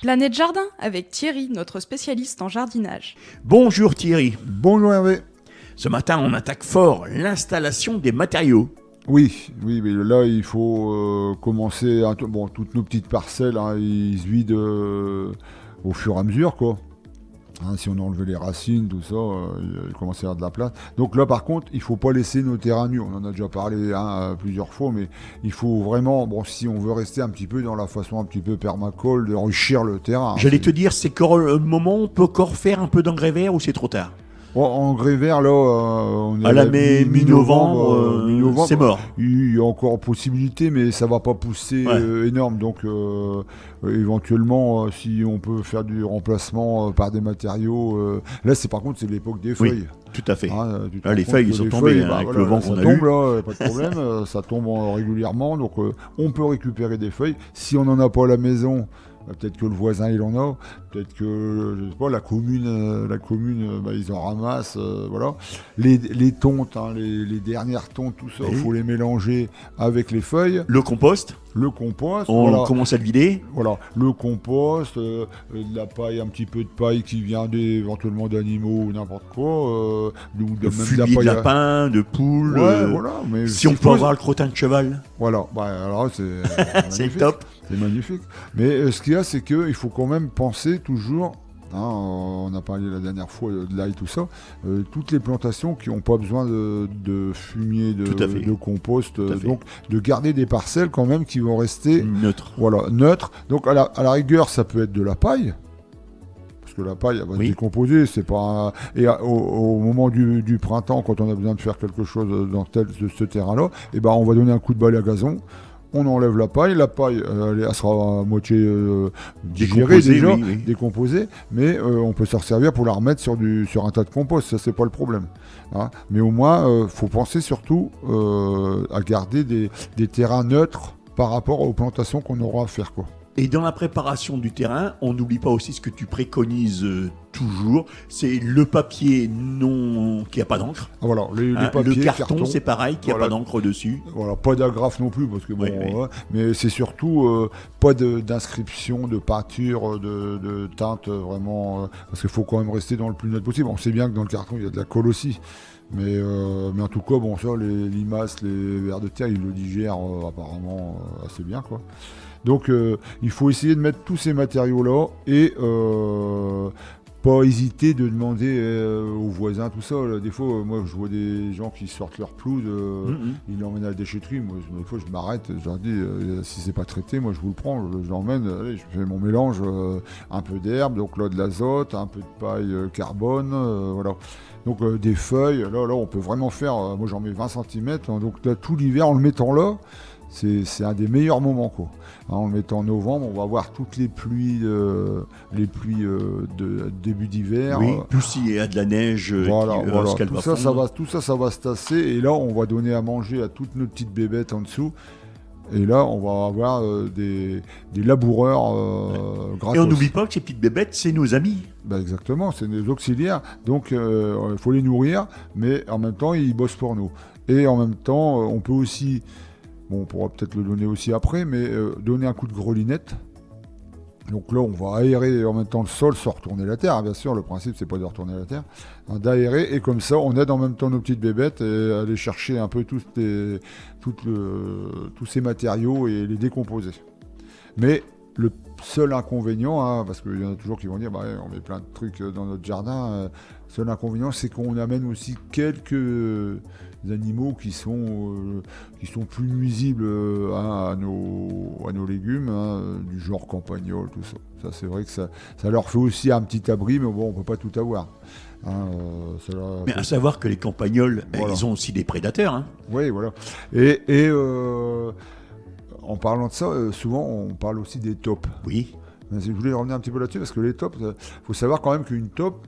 Planète Jardin avec Thierry, notre spécialiste en jardinage. Bonjour Thierry. Bonjour Hervé. Ce matin, on attaque fort l'installation des matériaux. Oui, mais là il faut commencer. Toutes nos petites parcelles, ils se vident au fur et à mesure, quoi. Si on enlevait les racines, tout ça, il commence à y avoir de la place. Donc là, par contre, il ne faut pas laisser nos terrains nus. On en a déjà parlé plusieurs fois, mais il faut vraiment, si on veut rester un petit peu dans la façon un petit peu permacole, d'enrichir le terrain. J'allais te dire, c'est le moment où on peut encore faire un peu d'engrais vert ou c'est trop tard? Engrais vert, là, on est à la mi-novembre, c'est mort. Il y a encore possibilité, mais ça va pas pousser énorme. Donc, éventuellement, si on peut faire du remplacement par des matériaux, là, par contre, c'est l'époque des feuilles. Tout à fait. Les feuilles, ils sont tombées avec le vent qu'on a eu. Ça tombe, là, pas de problème. Ça tombe régulièrement, donc on peut récupérer des feuilles. Si on n'en a pas à la maison, peut-être que le voisin il en a, peut-être que je sais pas, la commune ils en ramassent, voilà. Les tontes, les dernières tontes, tout ça, il faut les mélanger avec les feuilles. Le compost, on commence à le vider. Voilà, le compost, de la paille, un petit peu de paille qui vient éventuellement d'animaux ou n'importe quoi, le fumier de lapin, de poule. Voilà, mais si on peut avoir le crottin de cheval. Voilà, alors c'est c'est top. C'est magnifique. Mais ce qu'il y a, c'est qu'il faut quand même penser toujours, on a parlé la dernière fois de l'ail, tout ça, toutes les plantations qui n'ont pas besoin de fumier, de compost, donc de garder des parcelles quand même qui vont rester neutres. Voilà, neutres. Donc à la rigueur, ça peut être de la paille. Parce que la paille elle va se décomposer, c'est pas et au moment du printemps, quand on a besoin de faire quelque chose dans ce terrain-là, on va donner un coup de balai à gazon. On enlève la paille elle sera à moitié digérée déjà, décomposée, mais on peut s'en servir pour la remettre sur un tas de compost, ça c'est pas le problème. Mais au moins, faut penser surtout à garder des terrains neutres par rapport aux plantations qu'on aura à faire, quoi. Et dans la préparation du terrain, on n'oublie pas aussi ce que tu préconises toujours, c'est le papier qui n'a pas d'encre. Voilà, les papiers, le carton, c'est pareil, qui n'a pas d'encre dessus. Voilà, pas d'agrafe non plus, parce que mais c'est surtout pas d'inscription, de peinture, de teinte, vraiment, parce qu'il faut quand même rester dans le plus net possible. On sait bien que dans le carton, il y a de la colle aussi. Mais en tout cas, les limaces, les vers de terre, ils le digèrent apparemment assez bien, quoi. Donc il faut essayer de mettre tous ces matériaux-là et pas hésiter de demander aux voisins tout ça. Là, des fois, moi je vois des gens qui sortent leur pelouse, ils l'emmènent à la déchetterie. Moi, des fois, je m'arrête, je leur dis si c'est pas traité, moi je vous le prends, je l'emmène, allez, je fais mon mélange, un peu d'herbe, donc là de l'azote, un peu de paille carbone, voilà. Donc des feuilles, là on peut vraiment faire, moi j'en mets 20 cm, donc là tout l'hiver en le mettant là, c'est un des meilleurs moments, quoi. En le mettant en novembre, on va voir toutes les pluies de début d'hiver. Oui, plus s'il y a de la neige, tout ça, ça va se tasser, et là on va donner à manger à toutes nos petites bébêtes en dessous. Et là, on va avoir des laboureurs gratos. Et on n'oublie pas que ces petites bébêtes, c'est nos amis. Exactement, c'est nos auxiliaires. Donc, il faut les nourrir, mais en même temps, ils bossent pour nous. Et en même temps, on peut aussi, on pourra peut-être le donner aussi après, mais donner un coup de grelinette. Donc là, on va aérer en même temps le sol sans retourner la terre. Bien sûr, le principe, c'est pas de retourner la terre. D'aérer, et comme ça, on aide en même temps nos petites bébêtes et aller chercher un peu tous ces matériaux et les décomposer. Mais le seul inconvénient, parce qu'il y en a toujours qui vont dire on met plein de trucs dans notre jardin, seul inconvénient, c'est qu'on amène aussi quelques animaux qui sont plus nuisibles à nos légumes, du genre campagnol, tout ça. Ça, c'est vrai que ça leur fait aussi un petit abri, mais bon, on peut pas tout avoir. Mais à savoir que les campagnols, ils ont aussi des prédateurs. Oui, voilà. Et en parlant de ça, souvent on parle aussi des taupes. Oui. Je voulais revenir un petit peu là-dessus, parce que les taupes, il faut savoir quand même qu'une taupe,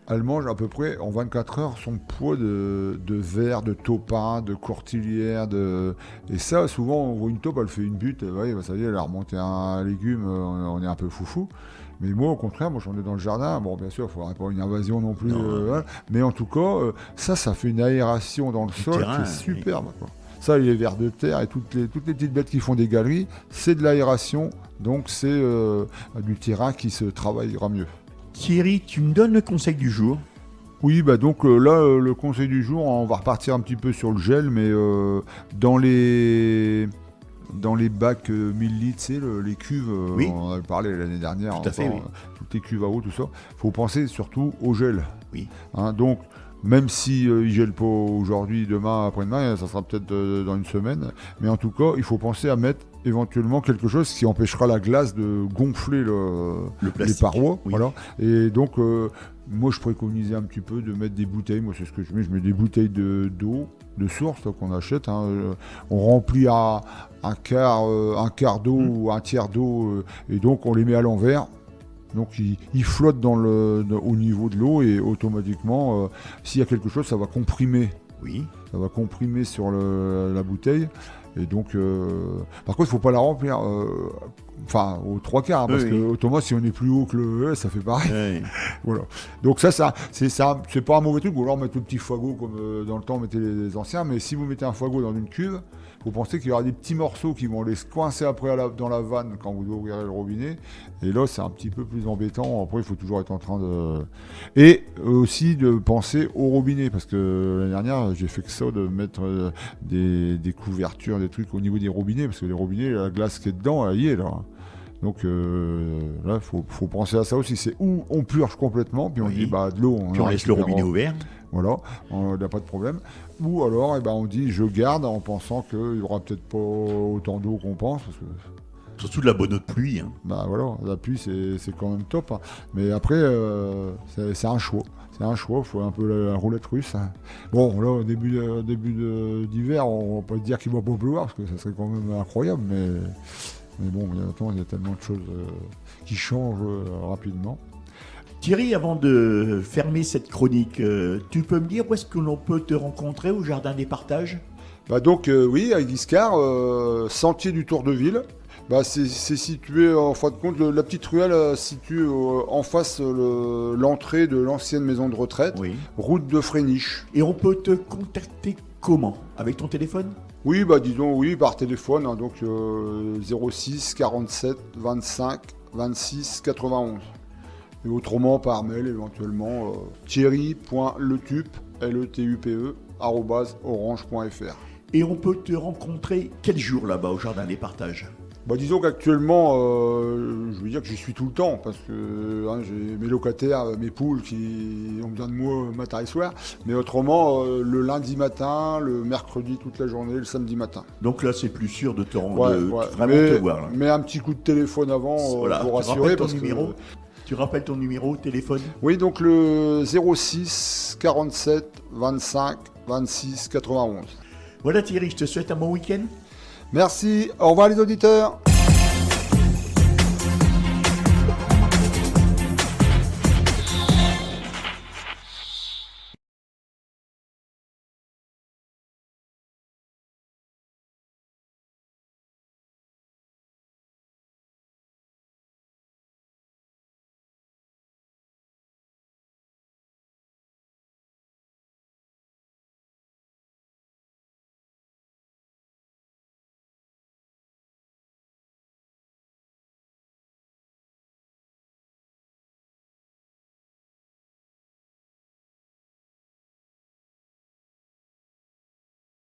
elle mange à peu près en 24 heures son poids de vers, de taupin, de courtilière. Et ça, souvent, on voit une taupe, elle fait une butte, ça y est, elle a remonté un légume, on est un peu foufou. Mais moi, au contraire, j'en ai dans le jardin. Bon, bien sûr, il ne faudrait pas une invasion non plus. Mais en tout cas, ça fait une aération dans le sol qui est superbe, quoi. Ça, les vers de terre et toutes les petites bêtes qui font des galeries, c'est de l'aération, donc c'est du terrain qui se travaillera mieux. Thierry, tu me donnes le conseil du jour. Oui, donc là, le conseil du jour, on va repartir un petit peu sur le gel, mais dans les bacs 1000 litres, c'est les cuves, Oui. on en avait parlé l'année dernière, Tout à fait, oui. toutes les cuves à eau, tout ça, il faut penser surtout au gel. Oui. Donc, même si il ne gèle pas aujourd'hui, demain, après-demain, ça sera peut-être dans une semaine, mais en tout cas, il faut penser à mettre éventuellement quelque chose qui empêchera la glace de gonfler les plastique, parois. oui. Voilà. Et donc, moi, je préconisais un petit peu de mettre des bouteilles. Moi, c'est ce que je mets des bouteilles d'eau, de source qu'on achète. On remplit un quart d'eau ou un tiers d'eau, et donc on les met à l'envers. Donc ils flottent au niveau de l'eau et automatiquement, s'il y a quelque chose, ça va comprimer. Oui. Ça va comprimer sur la bouteille. Et donc, par contre, il ne faut pas la remplir aux 3/4, parce que autrement, si on est plus haut que le ça fait pareil. Oui. Voilà. Donc c'est pas un mauvais truc. Ou alors mettre le petit fagot comme dans le temps on mettait les anciens. Mais si vous mettez un fagot dans une cuve, vous pensez qu'il y aura des petits morceaux qui vont les coincer après dans la vanne quand vous ouvrirez le robinet. Et là, c'est un petit peu plus embêtant. Après, il faut toujours être en train de... Et aussi de penser au robinet. Parce que l'année dernière, j'ai fait que ça, de mettre des couvertures, des trucs au niveau des robinets. Parce que les robinets, la glace qui est dedans, elle y est là. Donc là, il faut penser à ça aussi. C'est où on purge complètement, puis on dit de l'eau. Puis on laisse le robinet ouvert. Voilà, on n'a pas de problème. Ou alors, on dit je garde en pensant qu'il n'y aura peut-être pas autant d'eau qu'on pense. Parce que... Surtout de la bonne eau de pluie. Hein. Voilà, la pluie c'est quand même top. Hein. Mais après, c'est un choix. C'est un choix, il faut un peu la roulette russe. Hein. Bon, là, au début d'hiver, on ne va pas dire qu'il ne va pas pleuvoir, parce que ça serait quand même incroyable. Mais bon, il y a tellement de choses qui changent rapidement. Thierry, avant de fermer cette chronique, tu peux me dire où est-ce que l'on peut te rencontrer au Jardin des Partages ? Oui, à Guiscard, sentier du Tour de Ville. C'est situé, en fin de compte, la petite ruelle située en face l'entrée de l'ancienne maison de retraite, route de Fréniche. Et on peut te contacter comment ? Avec ton téléphone ? Oui, disons par téléphone, 06 47 25 26 91. Et autrement par mail éventuellement thierry.letupe @orange.fr. Et on peut te rencontrer quel jour là-bas au Jardin des Partages ? Disons qu'actuellement, je veux dire que j'y suis tout le temps, parce que j'ai mes locataires, mes poules qui ont besoin de moi matin et soir. Mais autrement, le lundi matin, le mercredi toute la journée, le samedi matin. Donc là, c'est plus sûr de te rendre, te voir. Là. Mais un petit coup de téléphone avant pour rassurer. Tu rappelles ton numéro de téléphone ? Oui, donc le 06 47 25 26 91. Voilà Thierry, je te souhaite un bon week-end. Merci, au revoir les auditeurs.